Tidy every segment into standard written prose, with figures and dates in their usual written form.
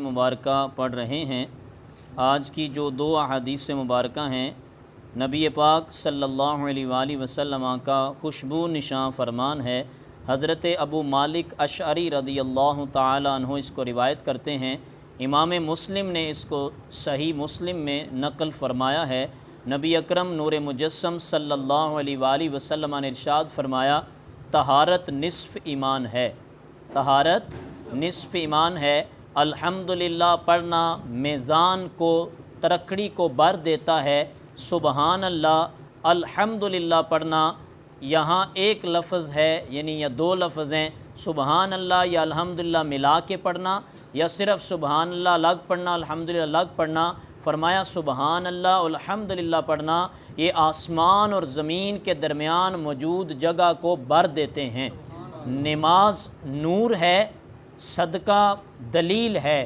مبارکہ پڑھ رہے ہیں۔ آج کی جو دو احادیث مبارکہ ہیں، نبی پاک صلی اللہ علیہ وآلہ وسلم کا خوشبو نشاں فرمان ہے۔ حضرت ابو مالک اشعری رضی اللہ تعالی عنہ اس کو روایت کرتے ہیں۔ امام مسلم نے اس کو صحیح مسلم میں نقل فرمایا ہے۔ نبی اکرم نور مجسم صلی اللہ علیہ وآلہ وسلم نے ارشاد فرمایا، طہارت نصف ایمان ہے، طہارت نصف ایمان ہے۔ الحمدللہ پڑھنا میزان کو ترقی کو بھر دیتا ہے۔ سبحان اللہ، الحمدللہ پڑھنا یہاں ایک لفظ ہے، یعنی یا دو لفظ ہیں، سبحان اللہ یا الحمدللہ ملا کے پڑھنا، یا صرف سبحان اللہ الگ پڑھنا الحمدللہ الگ پڑھنا۔ فرمایا سبحان اللہ الحمدللہ پڑھنا یہ آسمان اور زمین کے درمیان موجود جگہ کو بھر دیتے ہیں۔ نماز نور ہے، صدقہ دلیل ہے،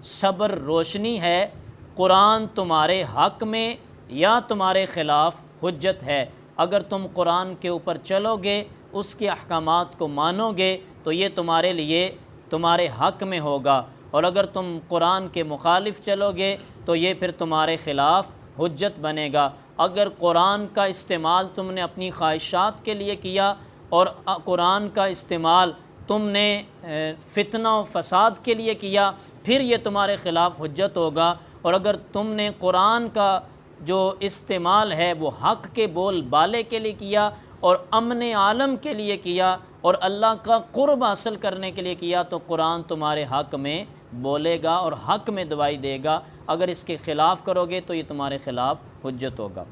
صبر روشنی ہے، قرآن تمہارے حق میں یا تمہارے خلاف حجت ہے۔ اگر تم قرآن کے اوپر چلو گے، اس کے احکامات کو مانو گے تو یہ تمہارے لیے تمہارے حق میں ہوگا، اور اگر تم قرآن کے مخالف چلو گے تو یہ پھر تمہارے خلاف حجت بنے گا۔ اگر قرآن کا استعمال تم نے اپنی خواہشات کے لیے کیا اور قرآن کا استعمال تم نے فتنہ و فساد کے لیے کیا، پھر یہ تمہارے خلاف حجت ہوگا۔ اور اگر تم نے قرآن کا جو استعمال ہے وہ حق کے بول بالے کے لیے کیا اور امن عالم کے لیے کیا اور اللہ کا قرب حاصل کرنے کے لیے کیا، تو قرآن تمہارے حق میں بولے گا اور حق میں دوائی دے گا۔ اگر اس کے خلاف کرو گے تو یہ تمہارے خلاف حجت ہوگا۔